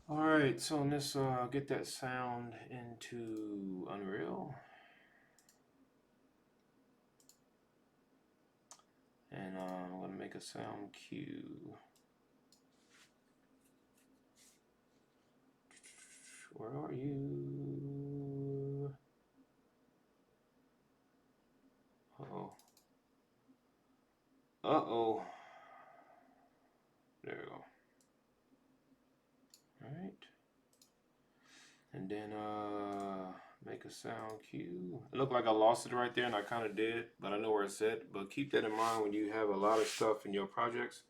Alright, so let's get that sound into Unreal. And I'm going to make a sound cue. Where are you? Uh-oh. Uh-oh. There we go. Alright. And then make a sound cue. It looked like I lost it right there, and I kind of did, but I know where it's at. But keep that in mind when you have a lot of stuff in your projects.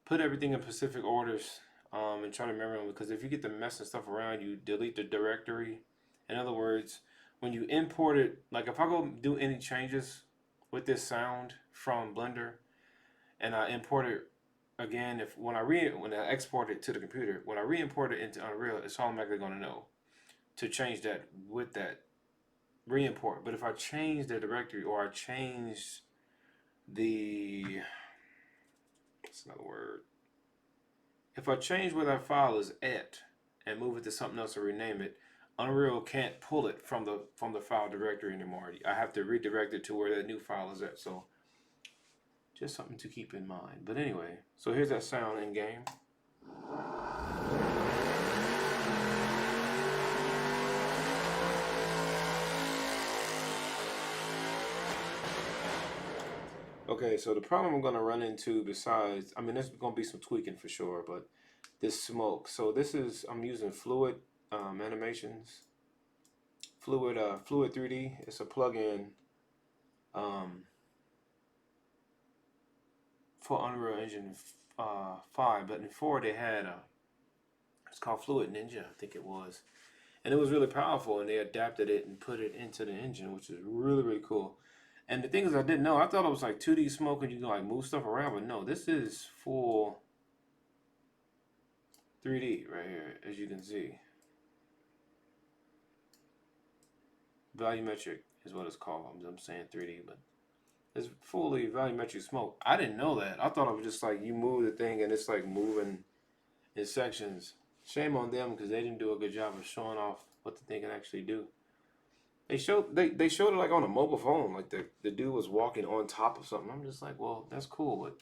Put everything in specific orders, and try to remember them, because if you get the messing stuff around, you delete the directory. In other words, when you import it, like if I go do any changes with this sound from Blender and I import it again, if when I export it to the computer, when I re-import it into Unreal, it's automatically going to know to change that with that re-import. But if I change the directory, or I change the, what's another word, if I change where that file is at and move it to something else or rename it, Unreal can't pull it from the file directory anymore. I have to redirect it to where that new file is at. So just something to keep in mind. But anyway, so here's that sound in game. Okay, so the problem I'm going to run into, besides, I mean, there's going to be some tweaking for sure, but this smoke. So this is, I'm using Fluid Animations, Fluid 3D. It's a plugin um, for Unreal Engine 5, but in 4 they had it's called Fluid Ninja, I think it was, and it was really powerful. And they adapted it and put it into the engine, which is really really cool. And the thing is, I didn't know. I thought it was like 2D smoke and you can like move stuff around, but no, this is full 3D right here, as you can see. Volumetric is what it's called. I'm saying 3D, but it's fully volumetric smoke. I didn't know that. I thought it was just like you move the thing and it's like moving in sections. Shame on them because they didn't do a good job of showing off what the thing can actually do. They showed it like on a mobile phone, like the dude was walking on top of something. I'm just like, well, that's cool, but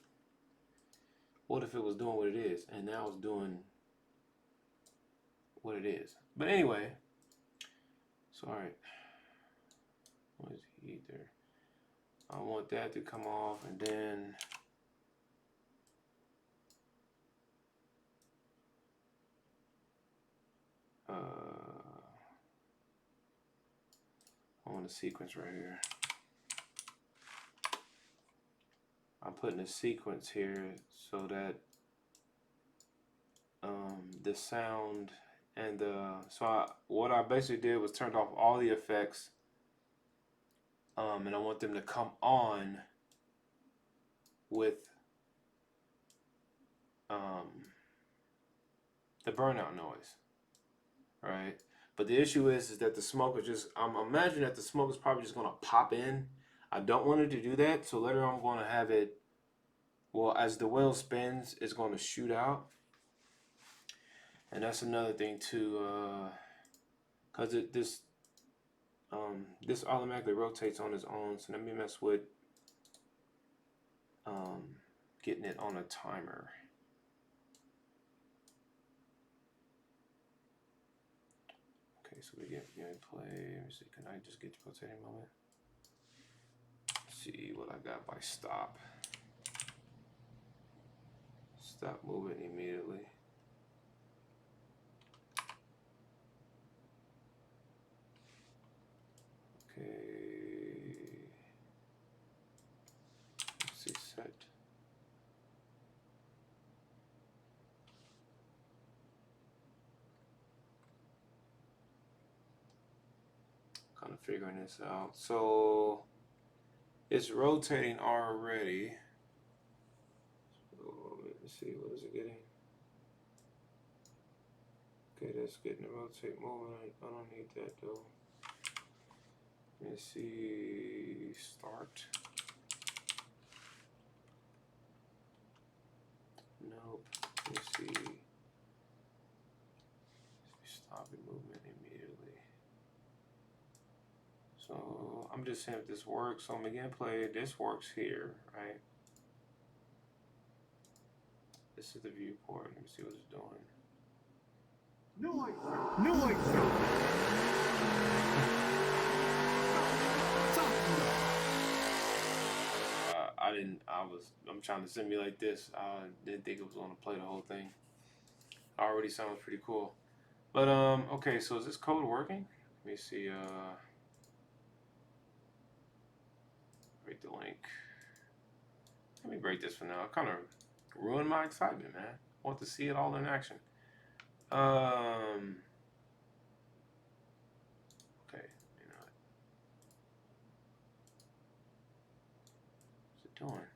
what if it was doing what it is, and now it's doing what it is? But anyway, so all right, what is ether? I want that to come off, and then I want a sequence right here. I'm putting a sequence here so that the sound and what I basically did was turned off all the effects, and I want them to come on with the burnout noise, right? But the issue is that the smoke is just, I'm imagining that the smoke is probably just going to pop in. I don't want it to do that, so later I'm going to have it, well, as the wheel spins, it's going to shoot out. And that's another thing too, because this automatically rotates on its own. So let me mess with getting it on a timer. Okay, so we get gameplay. Let me see, can I just get the rotating moment? Let's see what I got by stop. Stop moving immediately. Okay. Let's see, set. Kind of figuring this out. So it's rotating already. So let me see, what is it getting? Okay, that's getting the rotate moving. I don't need that though. Let me see, start. Nope. Let me see. So I'm just saying if this works. So I'm begin play. This works here, right? This is the viewport. Let me see what it's doing. I'm trying to simulate this. I didn't think it was going to play the whole thing. Already sounds pretty cool. But, okay, so is this code working? Let me see, break the link. Let me break this for now. It kind of ruined my excitement, man. I want to see it all in action. Okay, you know, what's it doing?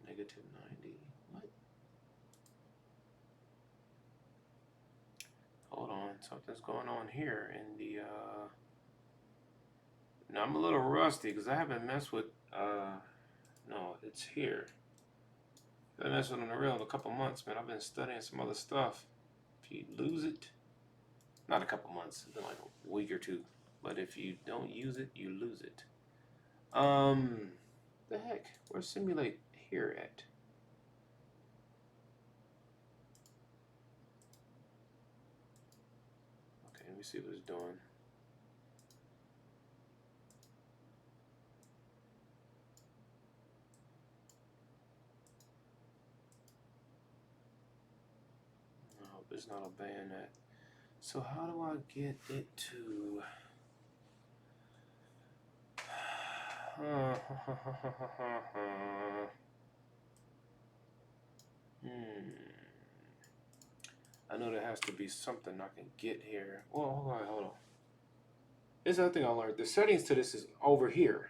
Negative 90. What? Hold on, something's going on here in the, now I'm a little rusty because I haven't messed with, no, it's here. I haven't messed with Unreal in a couple months, man. I've been studying some other stuff. If you lose it, not a couple months, it's been like a week or two. But if you don't use it, you lose it. The heck? Where's simulate here at? Okay, let me see what it's doing. I hope it's not a bayonet. So how do I get it to... I know there has to be something I can get here. Well, hold on. This is the other thing I learned. The settings to this is over here.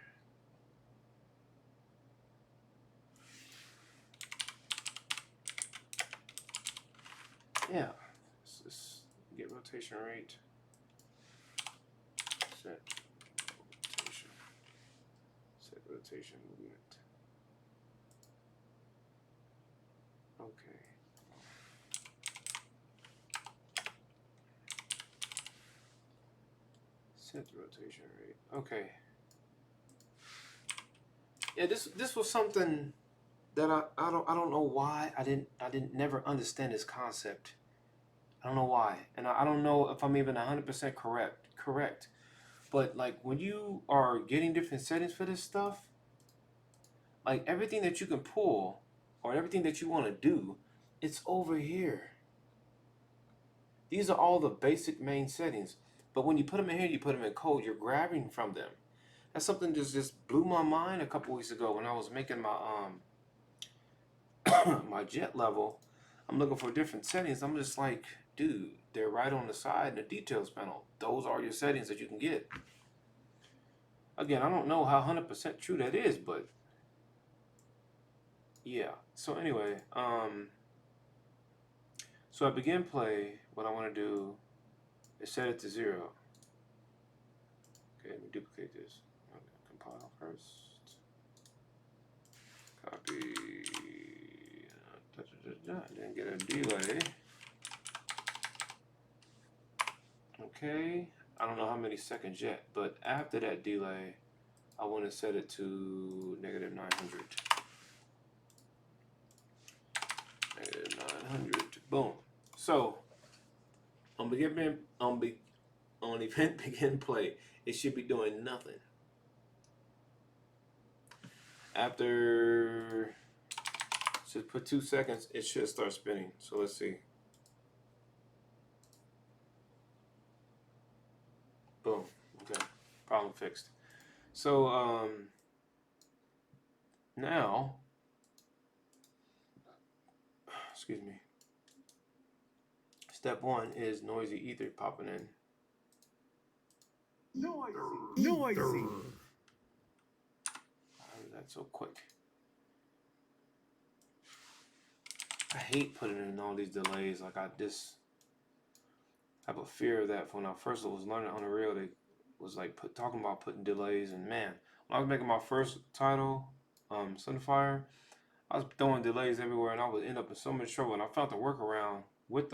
Yeah. Let's just get rotation rate. Set rotation. Set rotation movement. Okay. Set rotation rate. Okay. Yeah, this was something that I don't know why I didn't never understand this concept. I don't know why, and I don't know if I'm even 100% correct. But like when you are getting different settings for this stuff, like everything that you can pull or everything that you want to do, it's over here. These are all the basic main settings. But when you put them in here, you put them in code, you're grabbing from them. That's something that just blew my mind a couple weeks ago when I was making my my jet level. I'm looking for different settings. I'm just like, dude, they're right on the side in the details panel. Those are your settings that you can get. Again, I don't know how 100% true that is, but yeah. So anyway, so I begin play. What I want to do is set it to 0. Okay, let me duplicate this. Compile first. Copy. Didn't get a delay. Okay, I don't know how many seconds yet, but after that delay, I want to set it to negative 900. Negative 900. Boom. So on event begin play, it should be doing nothing. After just put 2 seconds, it should start spinning. So let's see. Boom. Okay. Problem fixed. So now, excuse me. Step 1 is noisy ether popping in. Noisy. How is that so quick? I hate putting in all these delays. Like I just have a fear of that. When I first was learning Unreal, they was like talking about putting delays. And man, when I was making my first title, Sunfire, I was throwing delays everywhere, and I would end up in so much trouble. And I found the workaround with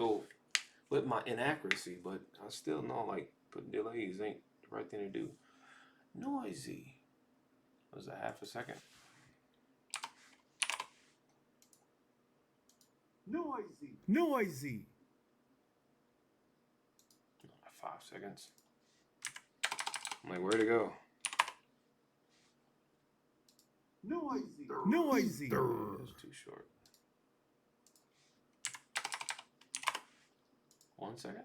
my inaccuracy, but I still know like putting delays ain't the right thing to do. Noisy. Was a half a second? Noisy. Noisy. 5 seconds. I'm like, where to go? Noisy. Noisy. It's too short. 1 second.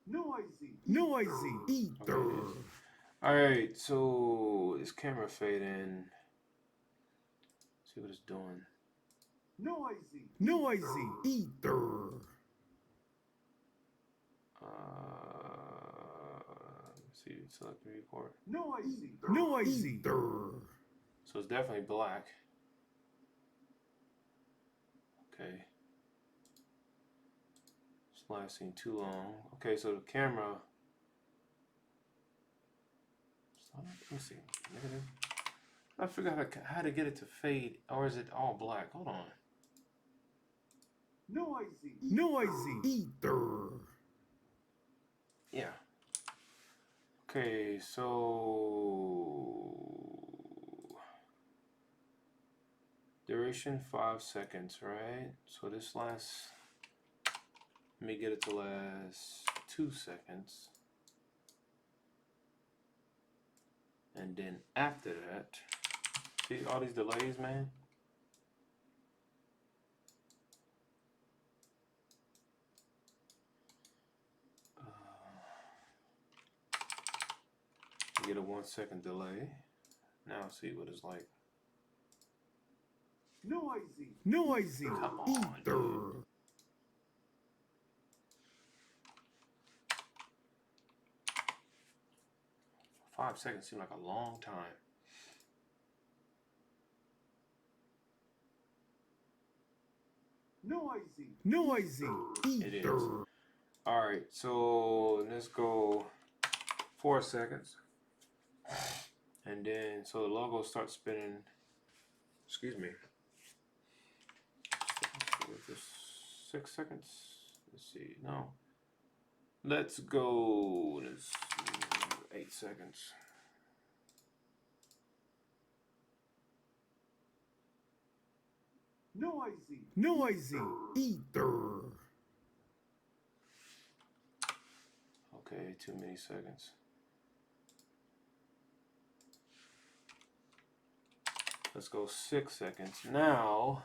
Noisy. Noisy. Okay, alright, so this camera fade in. See what it's doing. Noisy. Noisy. Ether. Let's see, select the report. Noisy. Noisy. So it's definitely black. Okay. It's lasting too long. Okay, so the camera. Let me see. Negative. I forgot how to get it to fade, or is it all black? Hold on. Noisy. Noisy. Ether. Yeah. Okay, so duration 5 seconds, right? So this lasts. Let me get it to last 2 seconds. And then after that, see all these delays, man? Get a 1 second delay. Now see what it's like. Noisy. Noisy. Come on, dude. 5 seconds seem like a long time. Noisy. Noisy. It is. Alright, so let's go 4 seconds. And then, so the logo starts spinning. Excuse me. With this 6 seconds. Let's see. No. Let's go. Let's 8 seconds. Noisy. Noisy. Ether. Okay, too many seconds. Let's go 6 seconds. Now,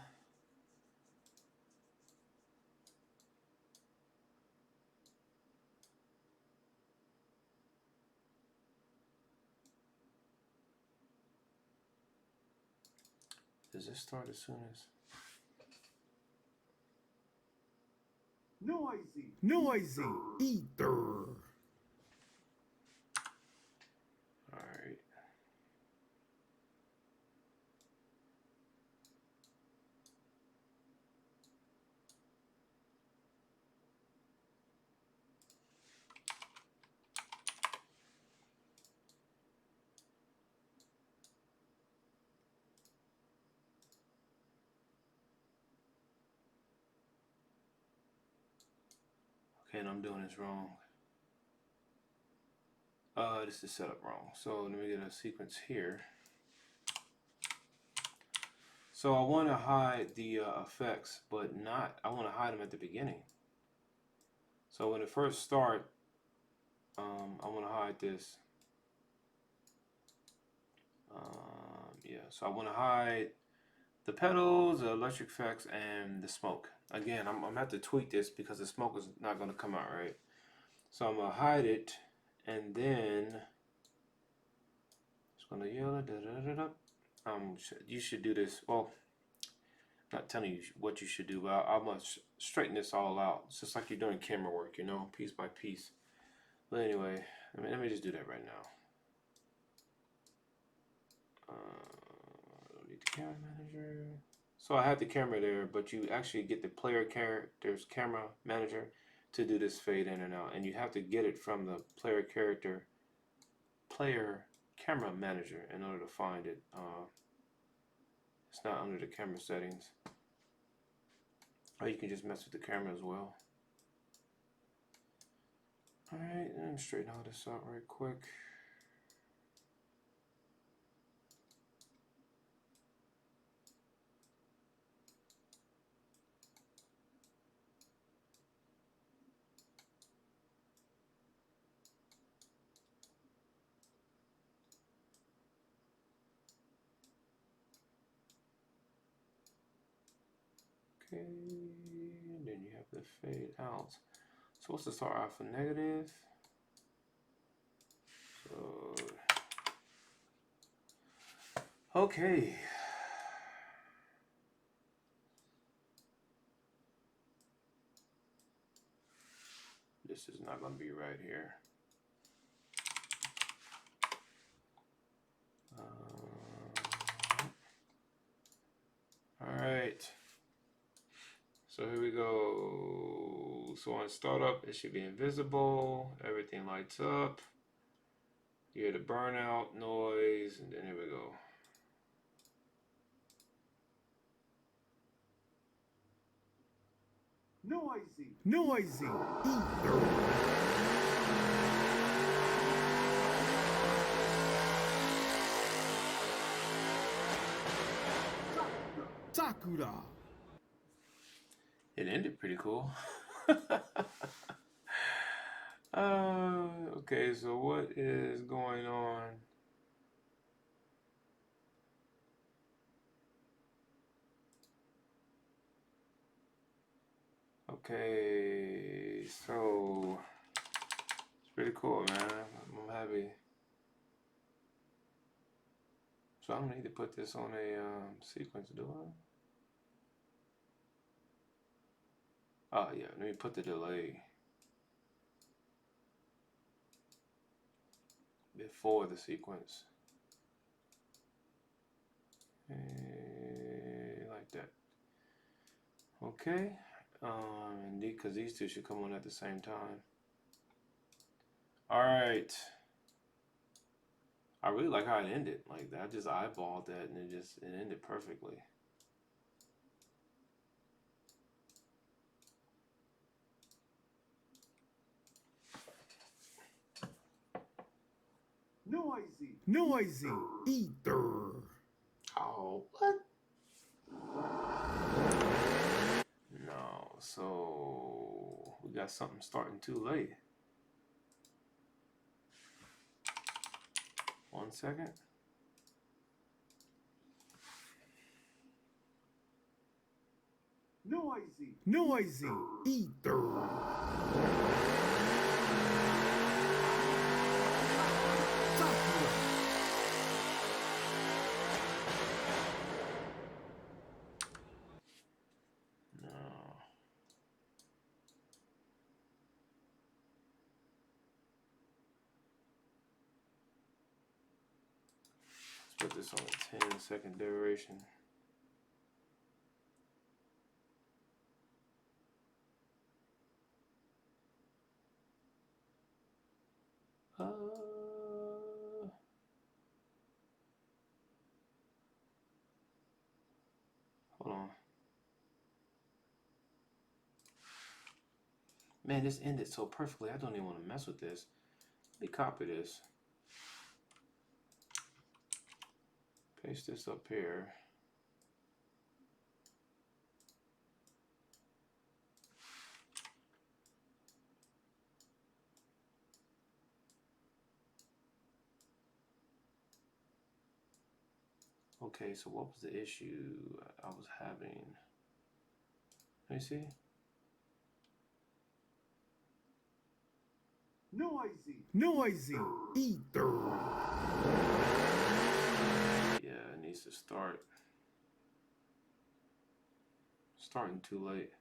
does this start as soon as? Noisy. Noisy. Ether. Alright. Okay, and I'm doing this wrong. This is set up wrong. So let me get a sequence here. So I want to hide the effects, but not, I want to hide them at the beginning. So when it first start, I want to hide this. Yeah, so I want to hide the pedals, the electric effects, and the smoke. Again, I'm gonna have to tweak this because the smoke is not gonna come out right. So I'm gonna hide it, and then it's gonna yell da da da da. You should do this. Well, not telling you what you should do, but I'm gonna straighten this all out. It's just like you're doing camera work, you know, piece by piece. But anyway, let me just do that right now. I don't need the camera manager. So I have the camera there, but you actually get the player character's camera manager to do this fade in and out, and you have to get it from the player camera manager in order to find it. It's not under the camera settings. Or you can just mess with the camera as well. Alright, and straighten all this out right quick. Okay, and then you have the fade out. So what's the start off for negative? So, okay. This is not going to be right here. All right. So here we go. So on startup, it should be invisible. Everything lights up. You hear the burnout noise, and then here we go. Noisy. Noisy. Ether. Sakura. It ended pretty cool. Okay, so what is going on? Okay, so it's pretty cool, man. I'm happy. So I don't need to put this on a sequence, do I? Oh yeah, let me put the delay before the sequence. Like that. Okay. And because these two should come on at the same time. All right. I really like how it ended. Like that, I just eyeballed that, and it ended perfectly. Noisy. Noisy. Ether. Oh, what? No, so we got something starting too late. 1 second. Noisy. Noisy. Ether. Sakura. No. Let's put this on a 10-second duration. Hold on. Man, this ended so perfectly. I don't even want to mess with this. Let me copy this. Paste this up here. Okay, so what was the issue I was having? Let me see. Noisy. Noisy. Ether. Yeah, it needs to start. Starting too late.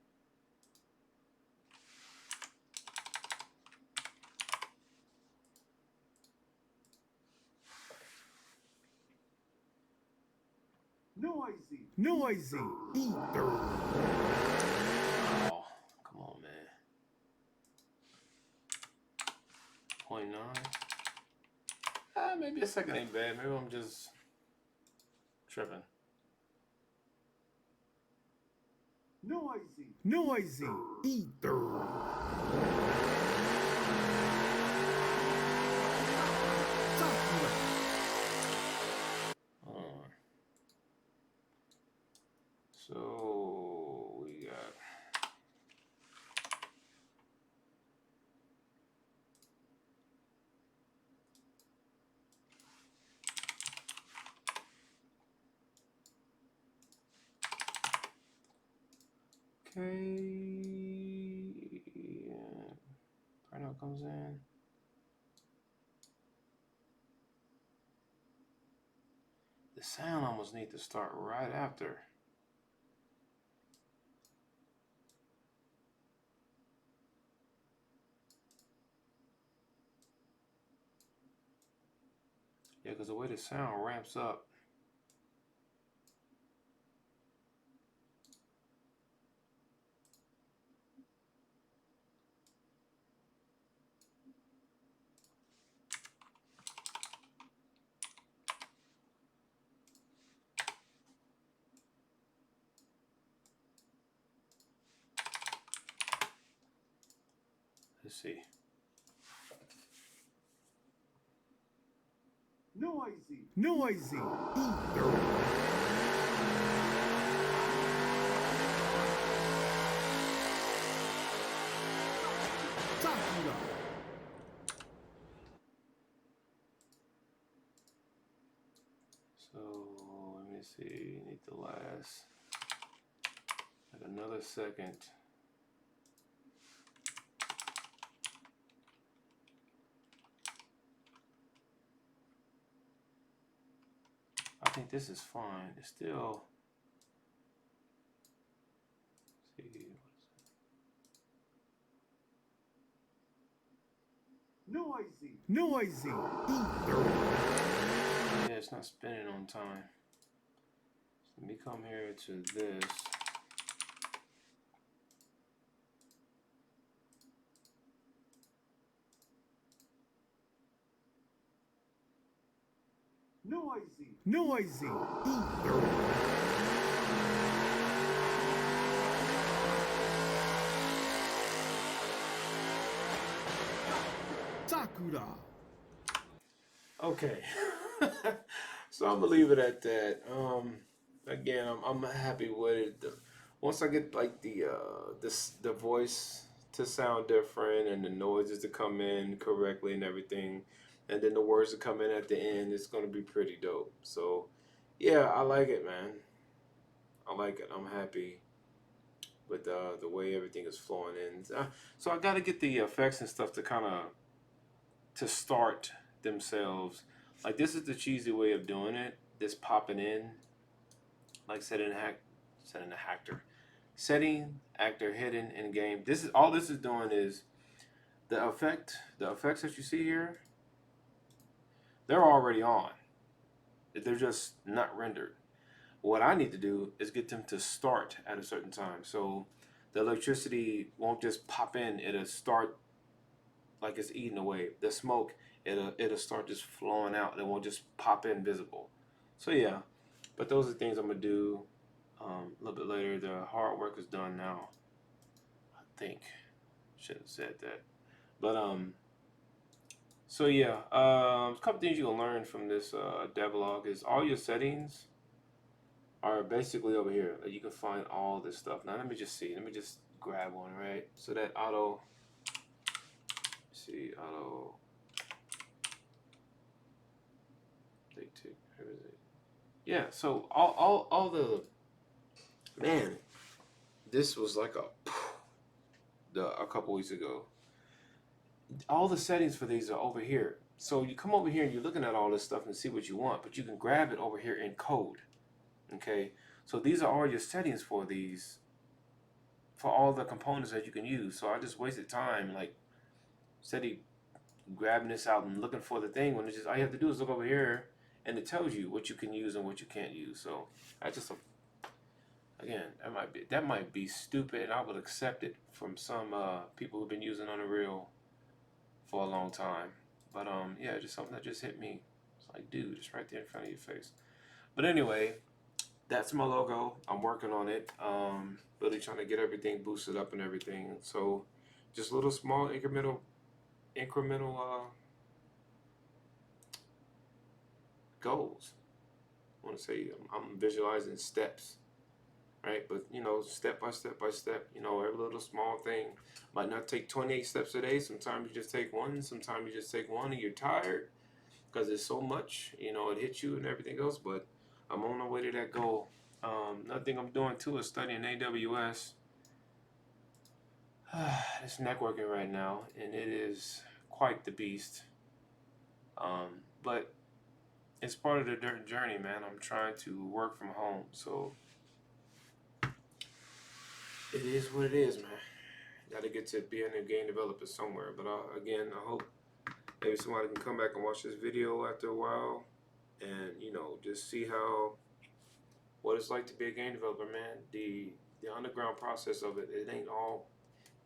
Noisy. Noisy. Ether. Oh, come on, man. 0.9. Maybe a second ain't bad. Maybe I'm just tripping. Noisy. Noisy. Ether. Sakura. So we got okay. Prino comes in. The sound almost need to start right after. Yeah, because the way the sound ramps up. Let's see. Noisy. Noisy. Ether. Sakura. So let me see. Need the last like another second. I think this is fine. It's still. Let's see. Noisy. Noisy. Ether. Yeah, it's not spinning on time. So let me come here to this. Noisy. Noisy. Ether. Sakura. Okay. So I'm gonna leave it at that. Again, I'm happy with it. Once I get like the voice to sound different and the noises to come in correctly and everything, and then the words to come in at the end, it's gonna be pretty dope. So yeah, I like it, man. I like it. I'm happy with the way everything is flowing in. So I got to get the effects and stuff to kind of to start themselves. Like this is the cheesy way of doing it. This popping in, like setting actor hidden in game. This is all this is doing is the effects that you see here. They're already on. They're just not rendered. What I need to do is get them to start at a certain time. So the electricity won't just pop in. It'll start like it's eating away. The smoke, it'll start just flowing out. It won't just pop in visible. So yeah, but those are things I'm gonna do a little bit later. The hard work is done now. I think should have said that. But so yeah, a couple things you can learn from this devlog is all your settings are basically over here. You can find all this stuff. Now let me just see. Let me just grab one, right? So that auto, see, auto, dictate, where is it? Yeah, so all the, man, this was like a couple weeks ago. All the settings for these are over here. So you come over here and you're looking at all this stuff and see what you want, but you can grab it over here in code. Okay, so these are all your settings for these, for all the components that you can use. So I just wasted time like steady grabbing this out and looking for the thing when it's just all you have to do is look over here and it tells you what you can use and what you can't use. So I just again that might be stupid and I will accept it from some people who've been using Unreal for a long time. But yeah, just something that just hit me. It's like, dude, it's right there in front of your face. But anyway, that's my logo. I'm working on it. Really trying to get everything boosted up and everything. So just little small incremental goals. I want to say I'm visualizing steps, right? But you know, step by step by step. You know, every little small thing might not take 28 steps a day. Sometimes you just take one. Sometimes you just take one, and you're tired because it's so much. You know, it hits you and everything else. But I'm on the way to that goal. Another thing I'm doing too is studying AWS. It's networking right now, and it is quite the beast. But it's part of the journey, man. I'm trying to work from home, so it is what it is, man. Got to get to being a game developer somewhere. But again, I hope maybe somebody can come back and watch this video after a while, and you know, just see what it's like to be a game developer, man. The underground process of it, it ain't all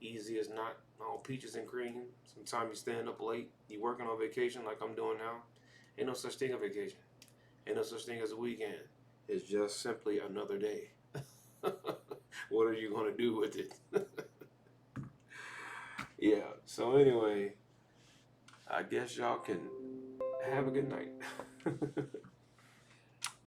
easy. It's not all peaches and cream. Sometimes you staying up late. You working on vacation like I'm doing now. Ain't no such thing as vacation. Ain't no such thing as a weekend. It's just simply another day. What are you gonna do with it? Yeah. So anyway, I guess y'all can have a good night.